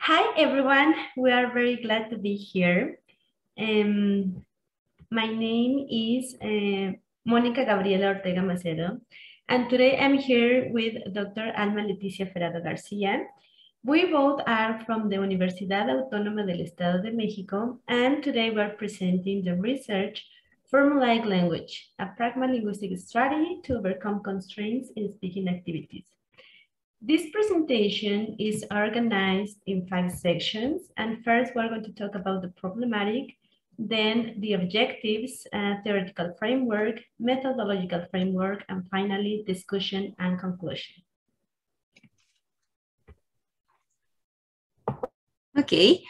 Hi, everyone. We are very glad to be here. My name is Mónica Gabriela Ortega Macedo, and today I'm here with Dr. Alma Leticia Ferrado Garcia. We both are from the Universidad Autónoma del Estado de México, and today we're presenting the research Formulaic language, a pragmalinguistic strategy to overcome constraints in speaking activities. This presentation is organized in 5 sections, and first we're going to talk about the problematic, then the objectives, theoretical framework, methodological framework, and finally discussion and conclusion. Okay,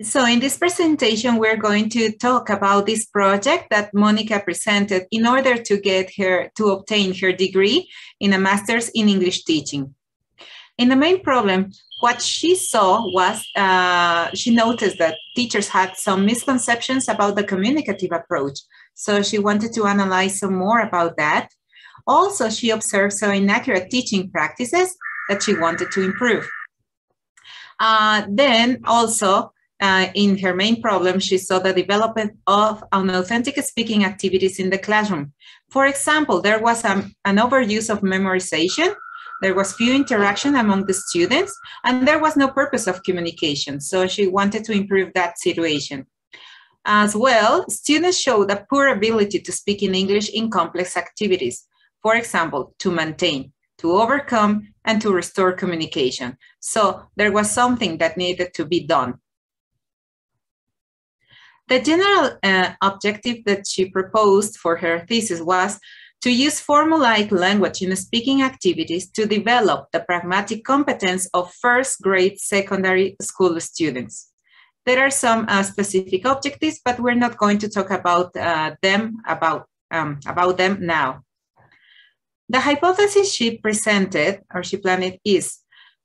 so in this presentation, we're going to talk about this project that Monica presented in order to obtain her degree in a master's in English teaching. In the main problem, what she saw was she noticed that teachers had some misconceptions about the communicative approach. So she wanted to analyze some more about that. Also, she observed some inaccurate teaching practices that she wanted to improve. Then also, in her main problem, she saw the development of unauthentic speaking activities in the classroom. For example, there was an overuse of memorization, there was few interaction among the students, and there was no purpose of communication. So she wanted to improve that situation. As well, students showed a poor ability to speak in English in complex activities. For example, to maintain, to overcome, and to restore communication. So there was something that needed to be done. The general objective that she proposed for her thesis was to use formulaic language in speaking activities to develop the pragmatic competence of first-grade secondary school students. There are some specific objectives, but we're not going to talk about them now. The hypothesis she presented, or she planned, is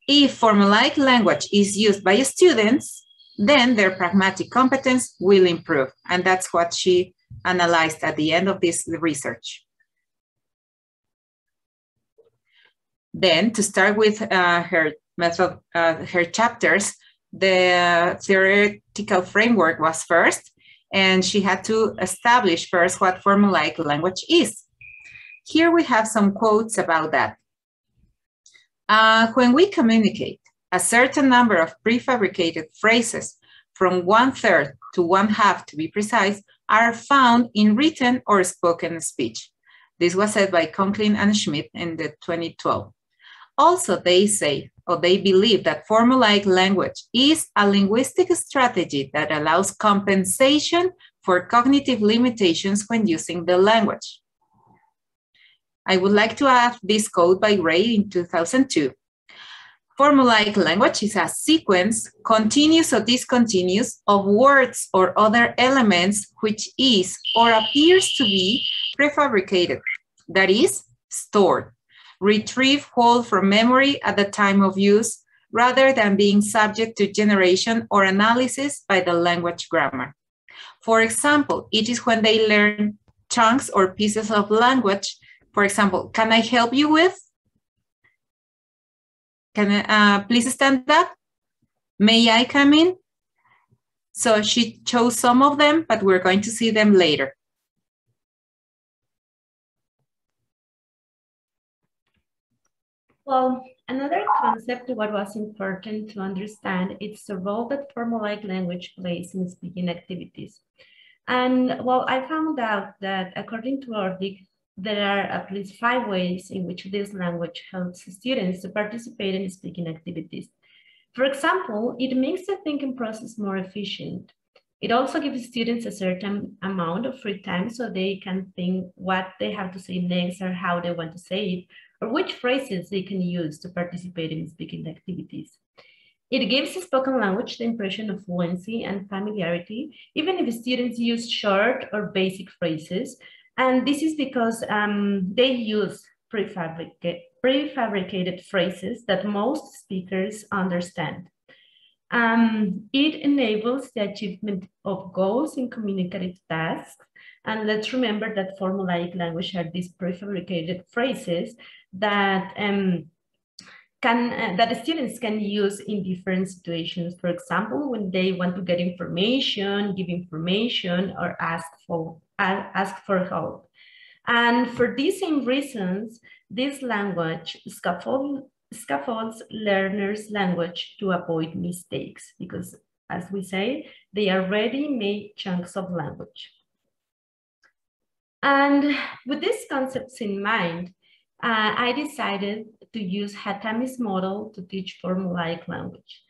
if formulaic language is used by students, then their pragmatic competence will improve. And that's what she analyzed at the end of this research. Then, to start with her chapters, the theoretical framework was first, and she had to establish first what formulaic language is. Here we have some quotes about that. When we communicate, a certain number of prefabricated phrases, from 1/3 to 1/2 to be precise, are found in written or spoken speech. This was said by Conklin and Schmidt in 2012. Also, they say, or they believe, that formulaic language is a linguistic strategy that allows compensation for cognitive limitations when using the language. I would like to add this quote by Ray in 2002. Formulaic language is a sequence, continuous or discontinuous, of words or other elements which is or appears to be prefabricated, that is, stored, retrieved whole from memory at the time of use, rather than being subject to generation or analysis by the language grammar. For example, it is when they learn chunks or pieces of language. For example, can I help you with? Can I, please stand up? May I come in? So she chose some of them, but we're going to see them later. Well, another concept what was important to understand is the role that formulaic language plays in speaking activities. And well, I found out that according to Ordic, there are at least 5 ways in which this language helps students to participate in speaking activities. For example, it makes the thinking process more efficient. It also gives students a certain amount of free time so they can think what they have to say next or how they want to say it, or which phrases they can use to participate in speaking activities. It gives spoken language the impression of fluency and familiarity, even if students use short or basic phrases. And this is because they use prefabricated phrases that most speakers understand. It enables the achievement of goals in communicative tasks. And let's remember that formulaic language are these prefabricated phrases that that the students can use in different situations. For example, when they want to get information, give information, or ask for help. And for these same reasons, this language scaffolds learners' language to avoid mistakes, because as we say, they are ready-made chunks of language. And with these concepts in mind, I decided to use Hatami's model to teach formulaic language.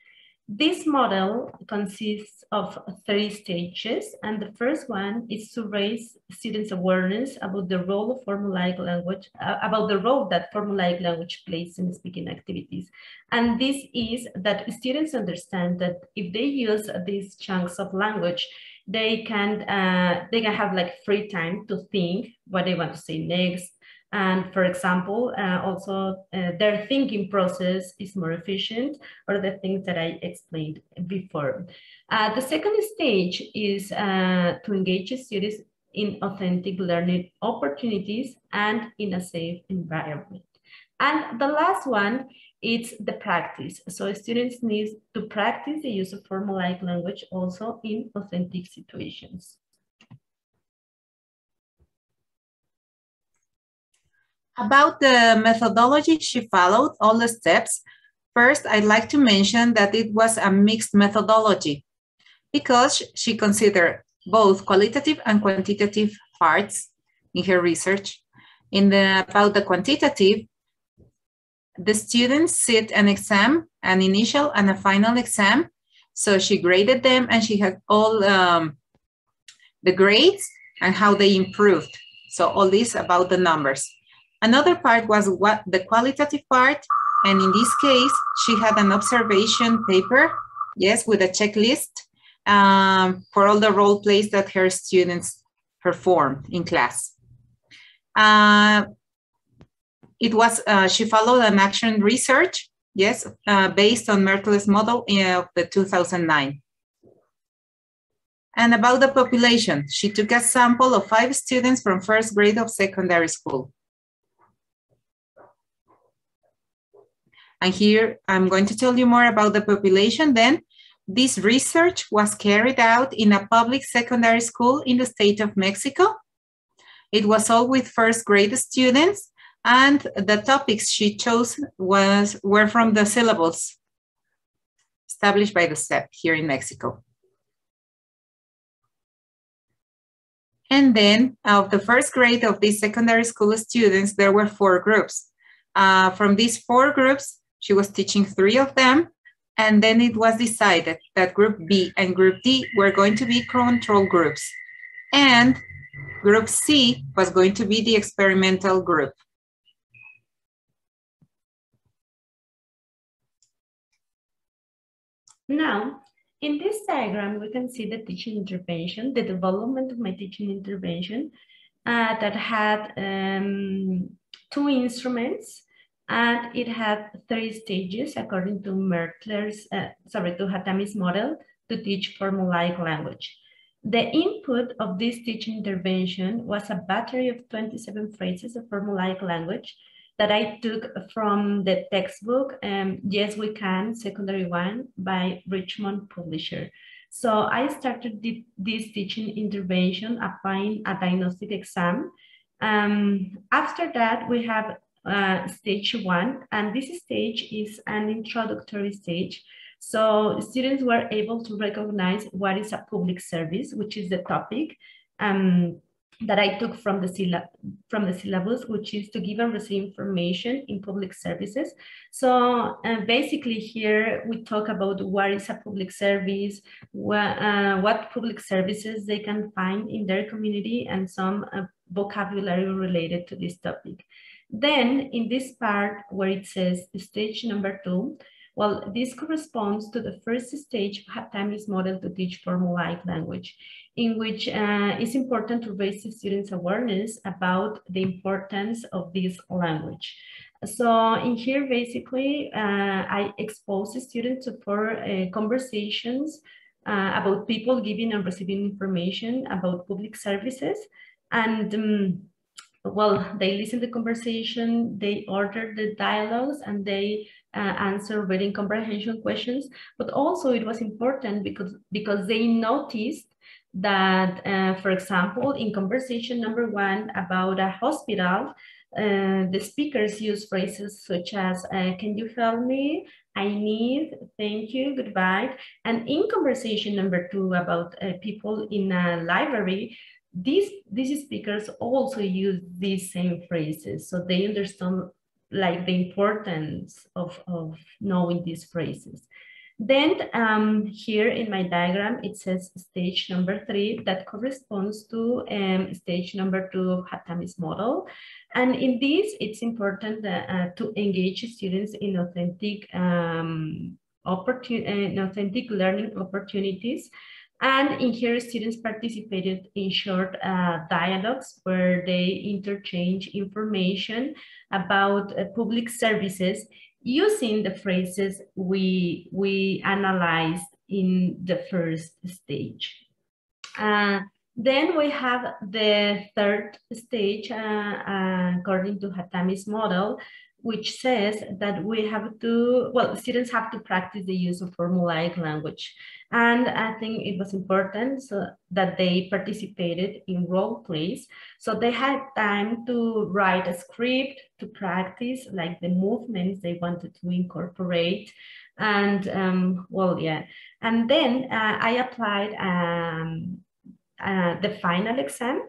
This model consists of 3 stages, and the first one is to raise students' awareness about the role of formulaic language, about the role that formulaic language plays in speaking activities. And this is that students understand that if they use these chunks of language, they can have like free time to think what they want to say next. And for example, also their thinking process is more efficient, or the things that I explained before. The second stage is to engage students in authentic learning opportunities and in a safe environment. And the last one is the practice. So students need to practice the use of formulaic language also in authentic situations. About the methodology she followed, all the steps, first, I'd like to mention that it was a mixed methodology because she considered both qualitative and quantitative parts in her research. About the quantitative, the students sit an exam, an initial and a final exam. So she graded them and she had all the grades and how they improved. So all this about the numbers. Another part was the qualitative part. And in this case, she had an observation paper, yes, with a checklist for all the role plays that her students performed in class. She followed an action research, yes, based on Mertle's model of the 2009. And about the population, she took a sample of 5 students from first grade of secondary school. And here I'm going to tell you more about the population. Then this research was carried out in a public secondary school in the state of Mexico. It was all with first grade students, and the topics she chose were from the syllables established by the SEP here in Mexico. And then of the first grade of these secondary school students, there were 4 groups. From these 4 groups, she was teaching 3 of them, and then it was decided that Group B and Group D were going to be control groups, and Group C was going to be the experimental group. Now, in this diagram, we can see the teaching intervention, the development of my teaching intervention that had 2 instruments. And it had 3 stages according to Hatami's model to teach formulaic language. The input of this teaching intervention was a battery of 27 phrases of formulaic language that I took from the textbook, Yes We Can, Secondary 1 by Richmond Publisher. So I started this teaching intervention applying a diagnostic exam. After that, we have stage 1, and this stage is an introductory stage. So students were able to recognize what is a public service, which is the topic that I took from the syllabus, which is to give and receive information in public services. So basically here we talk about what is a public service, what public services they can find in their community, and some vocabulary related to this topic. Then in this part where it says stage number 2, well, this corresponds to the first stage of Hatami's model to teach formulaic language, in which it's important to raise the students' awareness about the importance of this language. So in here, basically, I expose the students to 4 conversations about people giving and receiving information about public services. And well, they listen to the conversation, they order the dialogues, and they answer reading comprehension questions, but also it was important because they noticed that, for example, in conversation number 1 about a hospital, the speakers use phrases such as, can you help me? I need, thank you, goodbye. And in conversation number 2 about people in a library, these speakers also use these same phrases. So they understand like the importance of knowing these phrases. Then here in my diagram, it says stage number 3 that corresponds to stage number 2 of Hatami's model. And in this, it's important to engage students in authentic learning opportunities. And in here, students participated in short dialogues where they interchange information about public services using the phrases we analyzed in the first stage. Then we have the third stage, according to Hatami's model, which says that we have to, well, students have to practice the use of formulaic language. And I think it was important so that they participated in role plays. So they had time to write a script, to practice like the movements they wanted to incorporate. And well, yeah. And then I applied the final exam.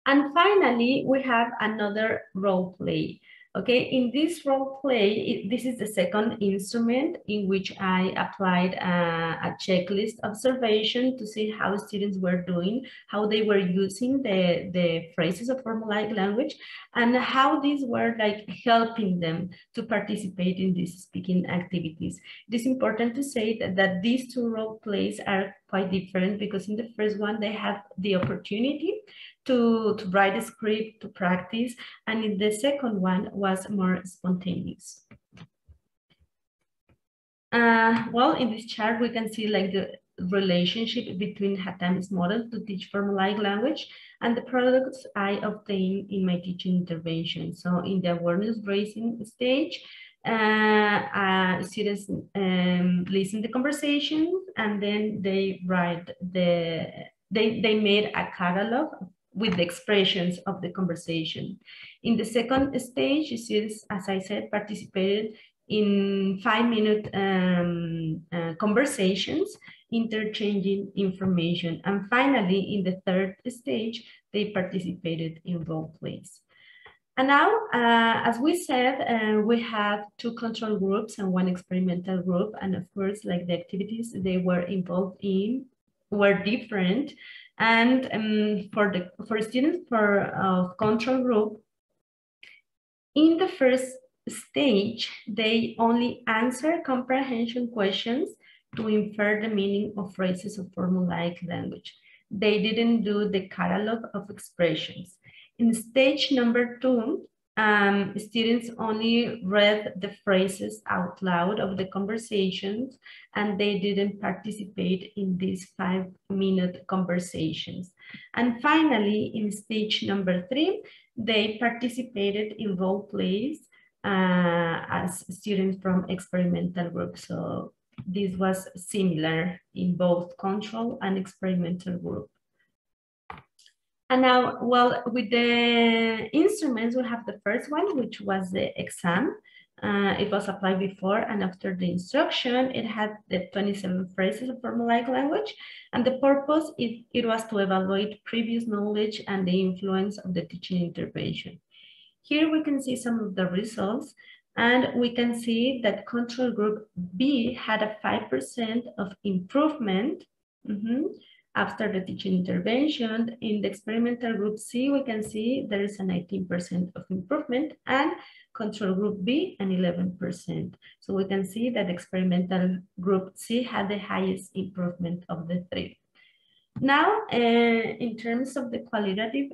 And finally, we have another role play. Okay, in this role play, this is the second instrument in which I applied a checklist observation to see how students were doing, how they were using the phrases of formulaic language, and how these were like helping them to participate in these speaking activities. It is important to say that these two role plays are quite different because in the first one, they have the opportunity to write a script, to practice, and in the second one was more spontaneous. Well, in this chart, we can see like the relationship between Hatami's model to teach formulaic language and the products I obtained in my teaching intervention. So in the awareness raising stage, students listen to conversations and then they write they made a catalog with the expressions of the conversation. In the second stage, students, as I said, participated in 5-minute conversations, interchanging information. And finally, in the third stage, they participated in role plays. And now, as we said, we have 2 control groups and 1 experimental group. And of course, like the activities they were involved in were different. And for students of control group, in the first stage, they only answer comprehension questions to infer the meaning of phrases of formulaic language. They didn't do the catalog of expressions. In stage number 2, students only read the phrases out loud of the conversations and they didn't participate in these 5-minute conversations. And finally, in stage number 3, they participated in role plays as students from experimental group. So this was similar in both control and experimental group. And now, well, with the instruments, we have the first one, which was the exam. It was applied before and after the instruction. It had the 27 phrases of formulaic language. And the purpose, it was to evaluate previous knowledge and the influence of the teaching intervention. Here we can see some of the results. And we can see that control group B had a 5% of improvement after the teaching intervention. In the experimental group C, we can see there is a 19% of improvement and control group B an 11%. So we can see that experimental group C had the highest improvement of the 3. Now, in terms of the qualitative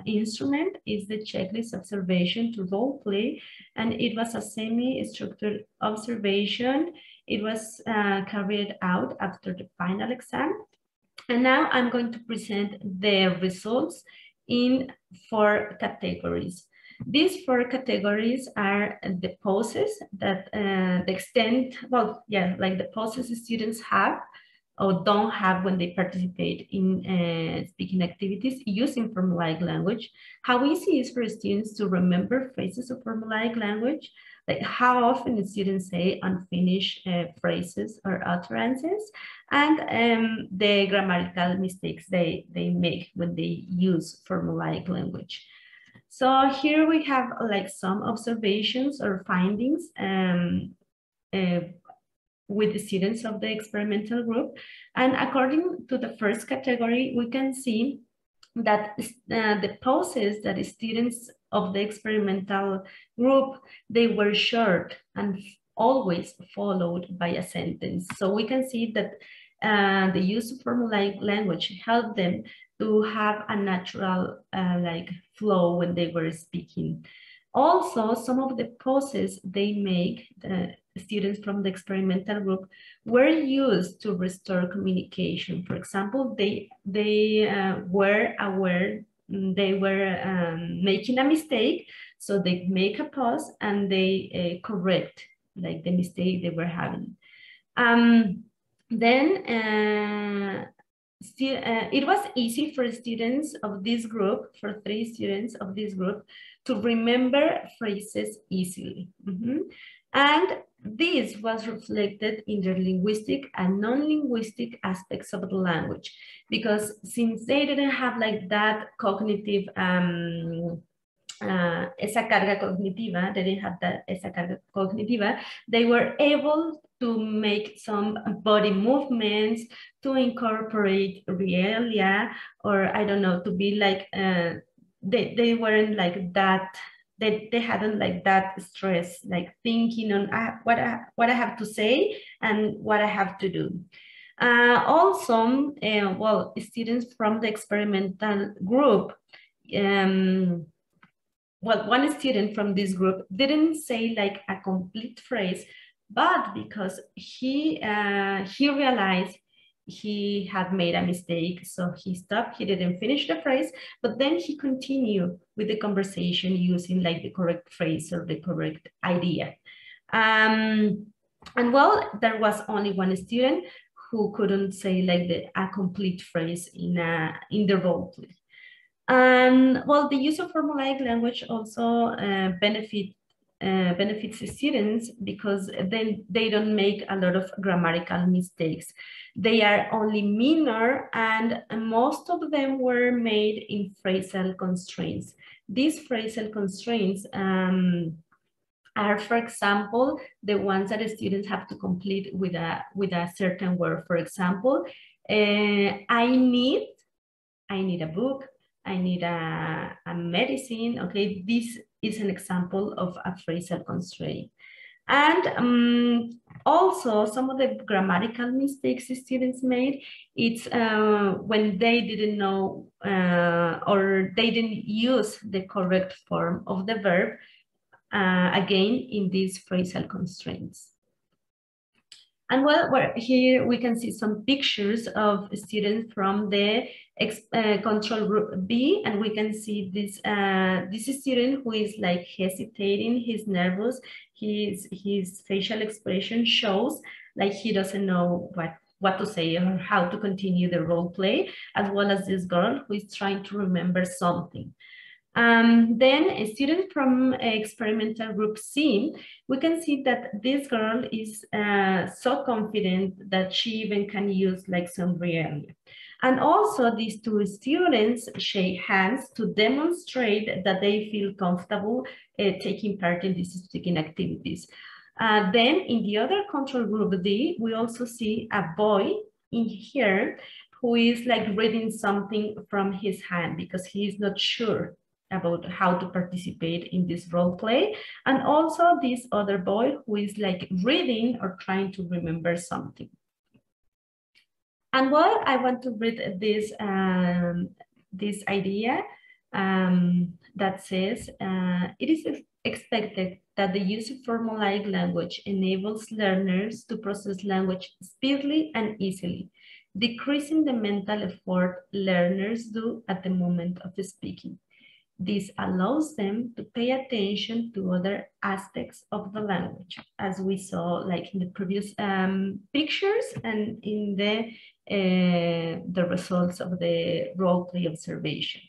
instrument is the checklist observation to role play, and it was a semi-structured observation. It was carried out after the final exam. And now I'm going to present the results in 4 categories. These four categories are the poses that the extent, well, yeah, like the poses students have or don't have when they participate in speaking activities using formulaic language. How easy it is for students to remember phrases of formulaic language, like how often students say unfinished phrases or utterances, and the grammatical mistakes they make when they use formulaic language. So here we have like some observations or findings with the students of the experimental group. And according to the first category, we can see that the poses that the students of the experimental group, they were short and always followed by a sentence. So we can see that the use of formulaic language helped them to have a natural like flow when they were speaking. Also, some of the poses they make, the students from the experimental group, were used to restore communication. For example, they were aware they were making a mistake, so they make a pause and they correct like the mistake they were having. It was easy for students of this group, for 3 students of this group, to remember phrases easily. And this was reflected in their linguistic and non-linguistic aspects of the language, because since they didn't have like that cognitive, esa carga cognitiva, they didn't have that esa carga cognitiva, they were able to make some body movements, to incorporate realia, or I don't know, to be like, they weren't like that, they hadn't like that stress, like thinking on what I have to say and what I have to do. Also, well, students from the experimental group, well, one student from this group didn't say like a complete phrase, but because he realized he had made a mistake, so he stopped, he didn't finish the phrase, but then he continued with the conversation using like the correct phrase or the correct idea. And well, there was only one student who couldn't say like a complete phrase in the role play. And well, the use of formulaic language also benefits students because then they don't make a lot of grammatical mistakes. They are only minor, and most of them were made in phrasal constraints. These phrasal constraints are, for example, the ones that the students have to complete with a certain word. For example, I need a book, I need a medicine. Okay, this is an example of a phrasal constraint. And also some of the grammatical mistakes the students made, it's when they didn't know or they didn't use the correct form of the verb, again, in these phrasal constraints. And well, here we can see some pictures of students from the control group B, and we can see this student who is like hesitating, he's nervous, his facial expression shows like he doesn't know what to say or how to continue the role play, as well as this girl who is trying to remember something. Then a student from experimental group C, we can see that this girl is so confident that she even can use like some realia. And also these 2 students shake hands to demonstrate that they feel comfortable taking part in these speaking activities. Then in the other control group D, we also see a boy in here who is like reading something from his hand because he is not sure about how to participate in this role play. And also this other boy who is like reading or trying to remember something. And well, I want to read this, this idea that says, it is expected that the use of formulaic language enables learners to process language speedily and easily, decreasing the mental effort learners do at the moment of speaking. This allows them to pay attention to other aspects of the language, as we saw like in the previous pictures and in the results of the role play observation.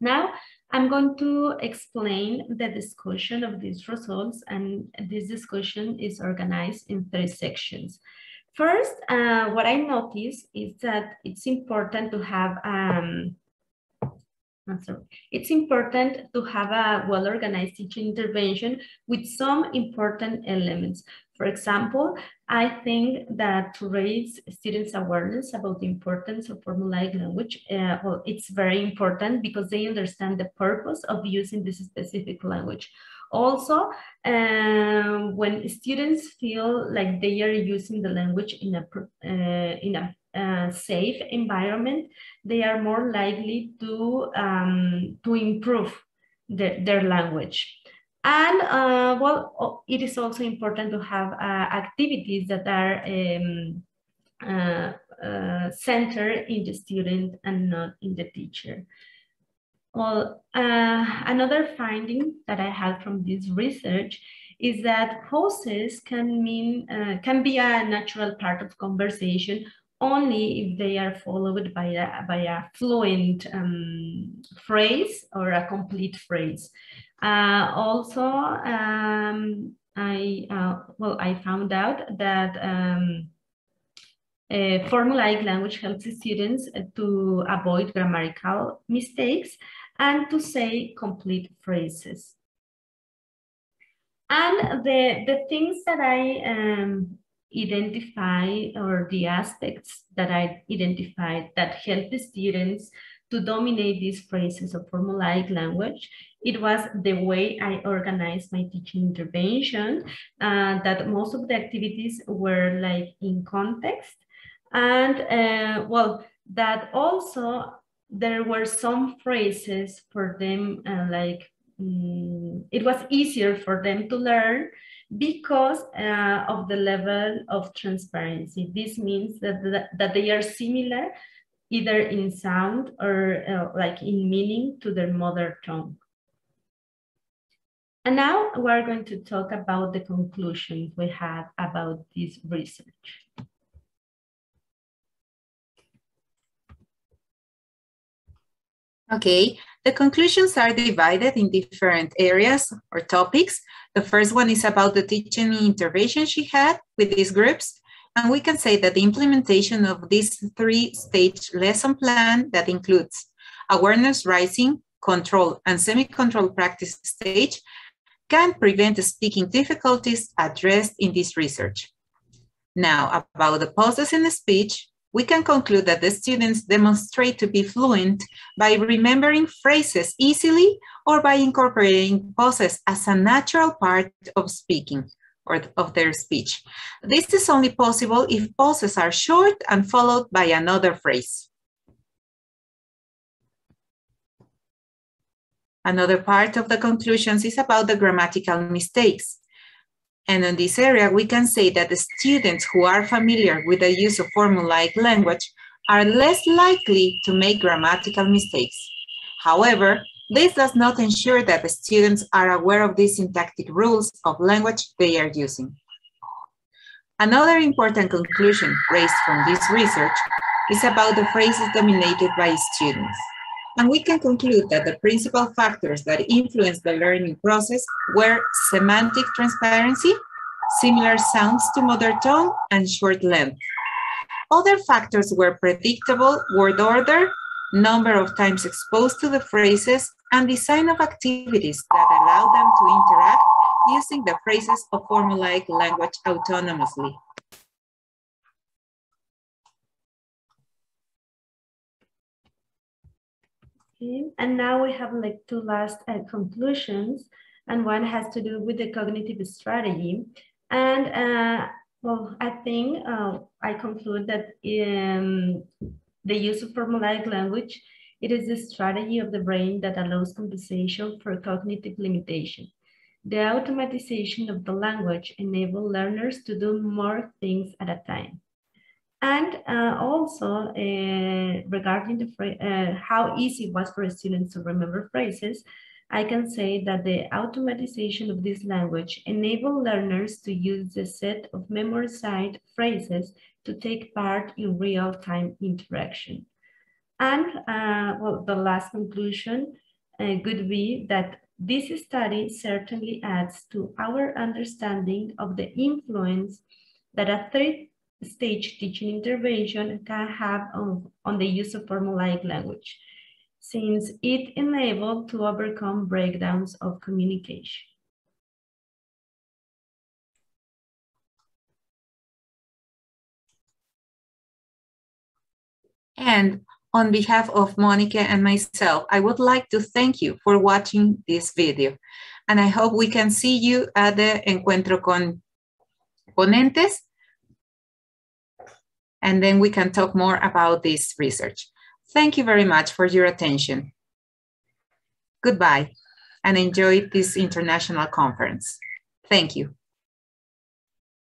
Now, I'm going to explain the discussion of these results, and this discussion is organized in 3 sections. First, what I noticed is that it's important to have it's important to have a well-organized teaching intervention with some important elements. For example, I think that to raise students' awareness about the importance of formulaic language, well, it's very important because they understand the purpose of using this specific language. Also, when students feel like they are using the language in a safe environment, they are more likely to improve their language. And well, it is also important to have activities that are centered in the student and not in the teacher. Well, another finding that I had from this research is that pauses can be a natural part of conversation only if they are followed by a fluent phrase or a complete phrase. Also, I found out that formulaic language helps students to avoid grammatical mistakes and to say complete phrases. And the things that I identify, or the aspects that I identified that help the students to dominate these phrases of formulaic language, it was the way I organized my teaching intervention, that most of the activities were like in context, and well, that also there were some phrases for them it was easier for them to learn because of the level of transparency. This means that they are similar either in sound or like in meaning to their mother tongue. And now we're going to talk about the conclusions we had about this research. Okay, the conclusions are divided in different areas or topics. The first one is about the teaching intervention she had with these groups. And we can say that the implementation of this 3-stage lesson plan that includes awareness raising, control, and semi-control practice stage can prevent the speaking difficulties addressed in this research. Now, about the pauses in the speech, we can conclude that the students demonstrate to be fluent by remembering phrases easily or by incorporating pauses as a natural part of speaking or of their speech. This is only possible if pauses are short and followed by another phrase. Another part of the conclusions is about the grammatical mistakes. And in this area, we can say that the students who are familiar with the use of formulaic language are less likely to make grammatical mistakes. However, this does not ensure that the students are aware of the syntactic rules of language they are using. Another important conclusion raised from this research is about the phrases dominated by students. And we can conclude that the principal factors that influence the learning process were semantic transparency, similar sounds to mother tongue, and short length. Other factors were predictable word order, number of times exposed to the phrases, and design of activities that allow them to interact using the phrases of formulaic language autonomously. Okay. And now we have like 2 last conclusions, and one has to do with the cognitive strategy. And well, I think I conclude that the use of formulaic language, it is the strategy of the brain that allows compensation for cognitive limitation. The automatization of the language enables learners to do more things at a time. And also regarding the how easy it was for students to remember phrases, I can say that the automatization of this language enabled learners to use the set of memorized phrases to take part in real-time interaction. And well, the last conclusion could be that this study certainly adds to our understanding of the influence that a three-stage teaching intervention can have on the use of formulaic language, since it enabled to overcome breakdowns of communication. And on behalf of Monica and myself, I would like to thank you for watching this video. And I hope we can see you at the Encuentro con Ponentes. And then we can talk more about this research. Thank you very much for your attention. Goodbye, and enjoy this international conference. Thank you.